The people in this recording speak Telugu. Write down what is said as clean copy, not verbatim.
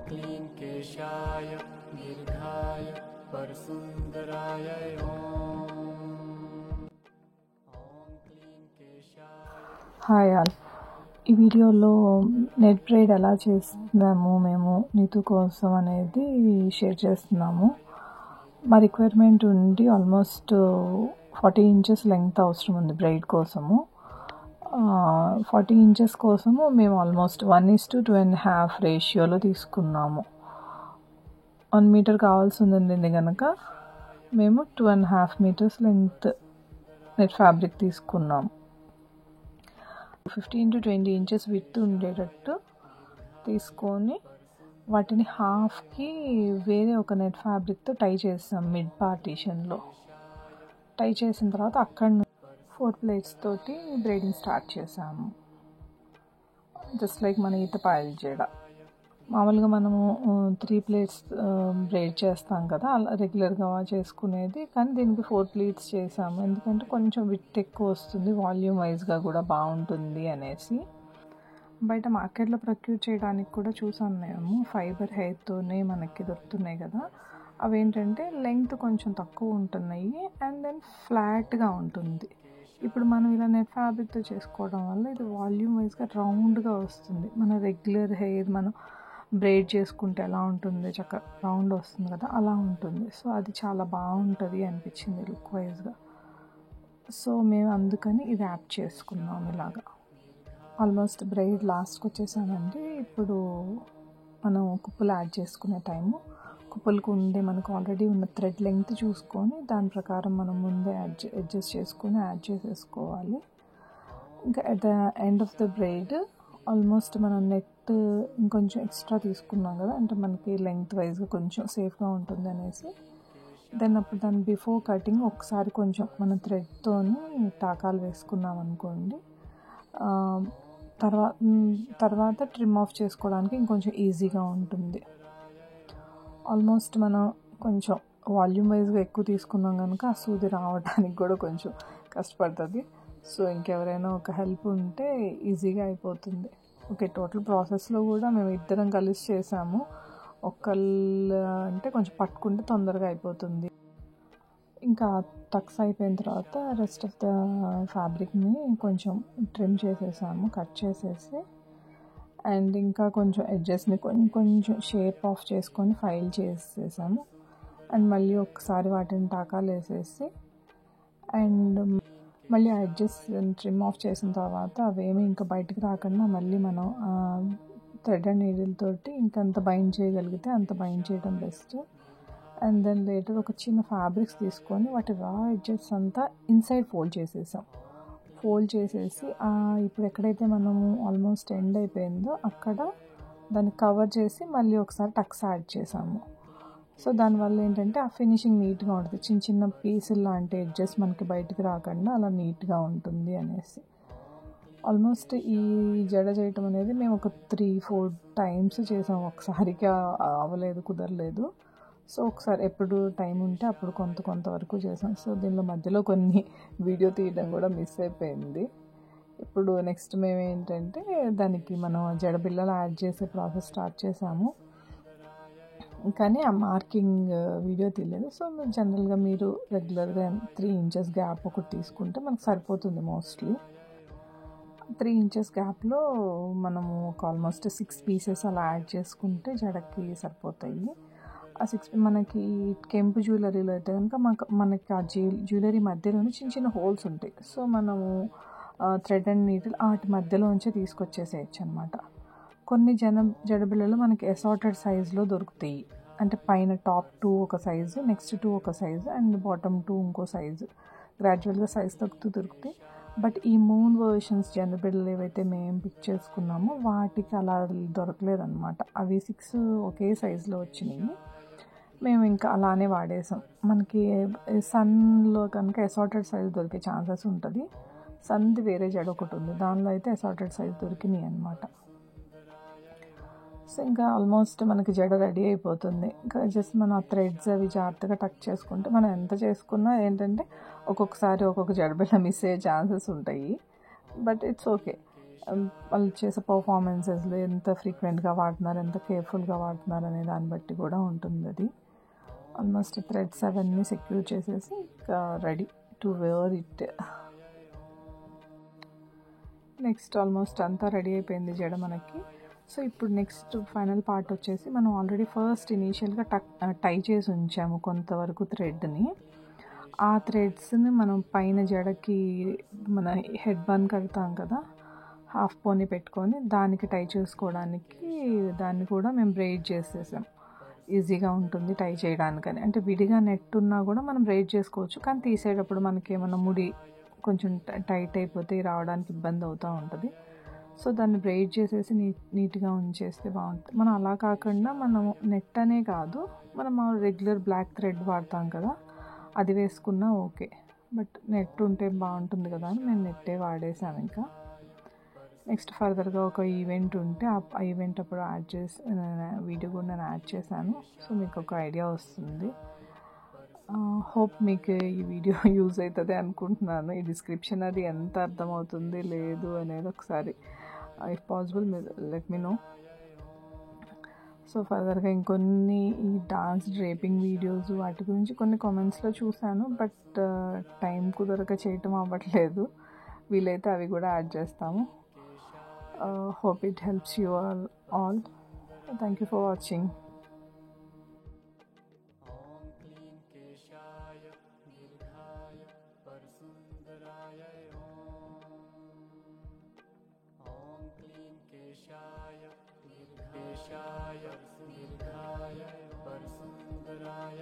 क्लीं केशाय दीर्घाय परसुन्दराय హాయ్ ఆల్. ఈ వీడియోలో నెట్ బ్రైడ్ ఎలా చేస్తున్నాము మేము నీతు కోసం అనేది షేర్ చేస్తున్నాము. మా రిక్వైర్మెంట్ ఉండి ఆల్మోస్ట్ 40 ఇంచెస్ లెంగ్త్ అవసరం ఉంది బ్రైడ్ కోసము. 40 ఇంచెస్ కోసము మేము ఆల్మోస్ట్ 1:2.5 రేషియోలో తీసుకున్నాము. 1 మీటర్ కావాల్సి ఉంది కనుక మేము 2.5 మీటర్స్ లెంగ్త్ నెట్ ఫ్యాబ్రిక్ తీసుకున్నాము. 15 to 20 ఇంచెస్ విడ్త్ ఉండేటట్టు తీసుకొని వాటిని హాఫ్కి వేరే ఒక నెట్ ఫ్యాబ్రిక్తో టై చేసాం. మిడ్ పార్టీషన్లో టై చేసిన తర్వాత అక్కడ 4 ప్లేట్స్ తోటి బ్రైడింగ్ స్టార్ట్ చేసాము. జస్ట్ లైక్ మన ఈత పాయల జడ మామూలుగా మనము 3 ప్లేట్స్ బ్రైడ్ చేస్తాం కదా, అలా రెగ్యులర్గా చేసుకునేది. కానీ దీనికి 4 ప్లేట్స్ చేసాము, ఎందుకంటే కొంచెం విడ్త్ ఎక్కువ వస్తుంది, వాల్యూమ్ వైజ్గా కూడా బాగుంటుంది అనేసి. బయట మార్కెట్లో ప్రొక్యూర్ చేయడానికి కూడా చూసాం మేము. ఫైబర్ హెయిర్తోనే మనకి దొరుకుతున్నాయి కదా, అవేంటంటే లెంగ్త్ కొంచెం తక్కువ ఉంటున్నాయి అండ్ దెన్ ఫ్లాట్గా ఉంటుంది. ఇప్పుడు మనం ఇలా నెట్ ఫ్యాబ్రిక్తో చేసుకోవడం వల్ల ఇది వాల్యూమ్ వైజ్గా రౌండ్గా వస్తుంది. మన రెగ్యులర్ హెయిర్ మనం బ్రైడ్ చేసుకుంటే ఎలా ఉంటుంది, చక్కగా రౌండ్ వస్తుంది కదా, అలా ఉంటుంది. సో అది చాలా బాగుంటుంది అనిపించింది లుక్ వైజ్గా. సో మేము అందుకని ఇది యాడ్ చేసుకున్నాం ఇలాగా. ఆల్మోస్ట్ బ్రైడ్ లాస్ట్కి వచ్చేసామండి. ఇప్పుడు మనం కుప్పలు యాడ్ చేసుకునే టైము. కుప్పలకు ఉండే మనకు ఆల్రెడీ ఉన్న థ్రెడ్ లెంగ్త్ చూసుకొని దాని ప్రకారం మనం ముందే అడ్జస్ట్ చేసుకొని యాడ్ చేసేసుకోవాలి. ఇంకా at the end of the bride almost మనం నెట్ ఇంకొంచెం ఎక్స్ట్రా తీసుకున్నాం కదా, అంటే మనకి లెంగ్త్ వైజ్గా కొంచెం సేఫ్గా ఉంటుంది అనేసి. దెన్ అప్పుడు దాన్ని బిఫోర్ కటింగ్ ఒకసారి కొంచెం మన థ్రెడ్తోని టాకాలు వేసుకున్నాం అనుకోండి, తర్వాత ట్రిమ్ ఆఫ్ చేసుకోవడానికి ఇంకొంచెం ఈజీగా ఉంటుంది. ఆల్మోస్ట్ మనం కొంచెం వాల్యూమ్ వైజ్గా ఎక్కువ తీసుకున్నాం కనుక ఆ సూది రావడానికి కూడా కొంచెం కష్టపడుతుంది. సో ఇంకెవరైనా ఒక హెల్ప్ ఉంటే ఈజీగా అయిపోతుంది. ఓకే, టోటల్ ప్రాసెస్లో కూడా మేము ఇద్దరం కలిసి చేసాము. ఒకళ్ళు అంటే కొంచెం పట్టుకుంటే తొందరగా అయిపోతుంది. ఇంకా టక్స్ అయిపోయిన తర్వాత రెస్ట్ ఆఫ్ ద ఫ్యాబ్రిక్ని కొంచెం ట్రిమ్ చేసేసాము, కట్ చేసేసి. అండ్ ఇంకా కొంచెం ఎడ్జెస్ని కొంచెం షేప్ ఆఫ్ చేసుకొని ఫైల్ చేసేసాము. అండ్ మళ్ళీ ఒకసారి వాటిని టాకాలు వేసేసి అండ్ మళ్ళీ ఆ ఎడ్జెస్ ట్రిమ్ ఆఫ్ చేసిన తర్వాత అవేమీ ఇంకా బయటకు రాకుండా మళ్ళీ మనం థ్రెడ్ అండ్ నీడిల్ తోటి ఇంకంత బైండ్ చేయగలిగితే అంత బైండ్ చేయడం బెస్ట్. అండ్ దెన్ లేటర్ ఒక చిన్న ఫ్యాబ్రిక్స్ తీసుకొని వాటి రా ఎడ్జెస్ అంతా ఇన్సైడ్ ఫోల్డ్ చేసేసాం. ఫోల్డ్ చేసేసి ఇప్పుడు ఎక్కడైతే మనము ఆల్మోస్ట్ ఎండ్ అయిపోయిందో అక్కడ దాన్ని కవర్ చేసి మళ్ళీ ఒకసారి టక్స్ యాడ్ చేసాము. సో దానివల్ల ఏంటంటే ఆ ఫినిషింగ్ నీట్గా ఉంటుంది, చిన్న చిన్న పీసులు లాంటి ఎడ్జెస్ మనకి బయటికి రాకుండా అలా నీట్గా ఉంటుంది అనేసి. ఆల్మోస్ట్ ఈ జడ చేయటం అనేది మేము ఒక 3-4 టైమ్స్ చేసాము, ఒకసారిగా అవ్వలేదు, కుదరలేదు. సో ఒకసారి ఎప్పుడు టైం ఉంటే అప్పుడు కొంతవరకు చేసాం. సో దీనిలో మధ్యలో కొన్ని వీడియో తీయడం కూడా మిస్ అయిపోయింది. ఇప్పుడు నెక్స్ట్ మేము ఏంటంటే దానికి మనం జడబిళ్ళలు యాడ్ చేసే ప్రాసెస్ స్టార్ట్ చేసాము, కానీ ఆ మార్కింగ్ వీడియో తీయలేదు. సో జనరల్గా మీరు రెగ్యులర్గా 3 ఇంచెస్ గ్యాప్ ఒకటి తీసుకుంటే మనకు సరిపోతుంది. మోస్ట్లీ 3 ఇంచెస్ గ్యాప్లో మనము ఒక ఆల్మోస్ట్ 6 పీసెస్ అలా యాడ్ చేసుకుంటే జడకి సరిపోతాయి. ఆ 6 మనకి కెంపు జ్యువెలరీలో అయితే కనుక మనకి ఆ జ్యువెలరీ మధ్యలోనే చిన్న చిన్న హోల్స్ ఉంటాయి. సో మనము థ్రెడ్ అండ్ నీడిల్ వాటి మధ్యలోంచే తీసుకొచ్చేసేయచ్చు అనమాట. కొన్ని జడబిళ్ళలు మనకి అసార్టెడ్ సైజులో దొరుకుతాయి, అంటే పైన టాప్ 2 ఒక సైజు, నెక్స్ట్ 2 ఒక సైజు అండ్ బాటమ్ 2 ఇంకో సైజు, గ్రాడ్యువల్గా సైజ్ తగ్గుతూ దొరుకుతాయి. బట్ ఈ 3 వర్షన్స్ జడబిళ్ళలు ఏవైతే మేము పిక్ చేసుకున్నామో వాటికి అలా దొరకలేదన్నమాట. అవి 6 ఒకే సైజులో వచ్చినాయి. మేము ఇంకా అలానే వాడేసాం. మనకి సన్లో కనుక అసార్టెడ్ సైజ్ దొరికే ఛాన్సెస్ ఉంటుంది. సన్ది వేరే జడ ఒకటి ఉంది, దానిలో అయితే అసార్టెడ్ సైజ్ దొరికినాయి అనమాట. సో ఇంకా ఆల్మోస్ట్ మనకి జడ రెడీ అయిపోతుంది. ఇంకా జస్ట్ మన థ్రెడ్స్ అవి జాగ్రత్తగా టక్ చేసుకుంటే మనం ఎంత చేసుకున్నా ఏంటంటే ఒక్కొక్కసారి ఒక్కొక్క జడబిళ్ళ మిస్ అయ్యే ఛాన్సెస్ ఉంటాయి. But it's okay. వాళ్ళు చేసే పర్ఫార్మెన్సెస్లో ఎంత ఫ్రీక్వెంట్గా వాడుతున్నారు, ఎంత కేర్ఫుల్గా వాడుతున్నారు అనే దాన్ని బట్టి కూడా ఉంటుంది అది. ఆల్మోస్ట్ థ్రెడ్స్ అవన్నీ సెక్యూర్ చేసేసి ready to wear it. Next almost అంతా రెడీ అయిపోయింది జడ మనకి. సో ఇప్పుడు నెక్స్ట్ ఫైనల్ పార్ట్ వచ్చేసి మనం ఆల్రెడీ ఫస్ట్ ఇనీషియల్గా టై చేసి ఉంచాము కొంతవరకు థ్రెడ్ని. ఆ థ్రెడ్స్ని మనం పైన జడకి మన హెడ్ బన్ కడతాం కదా, హాఫ్ పోనీ పెట్టుకొని దానికి టై చేసుకోవడానికి దాన్ని కూడా మేము బ్రెయిడ్ చేసేసాం. ఈజీగా ఉంటుంది టై చేయడానికని. అంటే విడిగా నెట్ ఉన్నా కూడా మనం బ్రెయిడ్ చేసుకోవచ్చు, కానీ తీసేటప్పుడు మనకి ఏమన్నా ముడి కొంచెం టైట్ అయిపోతే రావడానికి ఇబ్బంది అవుతూ ఉంటుంది. సో దాన్ని బ్రెయిడ్ చేసేసి నీట్గా ఉంచేస్తే బాగుంటుంది. మనం అలా కాకుండా మనం నెట్ అనే కాదు, మనం రెగ్యులర్ బ్లాక్ థ్రెడ్ వాడతాం కదా, అది వేసుకున్నా ఓకే. బట్ నెట్ ఉంటే బాగుంటుంది కదా అని మేము నెట్టే వాడేసాము. ఇంకా నెక్స్ట్ ఫర్దర్గా ఒక ఈవెంట్ ఉంటే ఆ ఈవెంట్ అప్పుడు వీడియో కూడా నేను యాడ్ చేశాను. సో మీకు ఒక ఐడియా వస్తుంది. హోప్ మీకు ఈ వీడియో యూజ్ అవుతుంది అనుకుంటున్నాను. ఈ డిస్క్రిప్షన్ అది ఎంత అర్థమవుతుంది లేదు అనేది ఒకసారి ఇఫ్ పాసిబుల్ మీరు లెట్ మీ నో. సో ఫర్దర్గా ఇంకొన్ని ఈ డాన్స్ డ్రేపింగ్ వీడియోస్ వాటి గురించి కొన్ని కామెంట్స్లో చూశాను, బట్ టైం కుదరక చేయటం అవ్వట్లేదు. వీలైతే అవి కూడా యాడ్ చేస్తాము. Hope it helps you all. Thank you for watching. केशाय दीर्घाय परसुन्दराय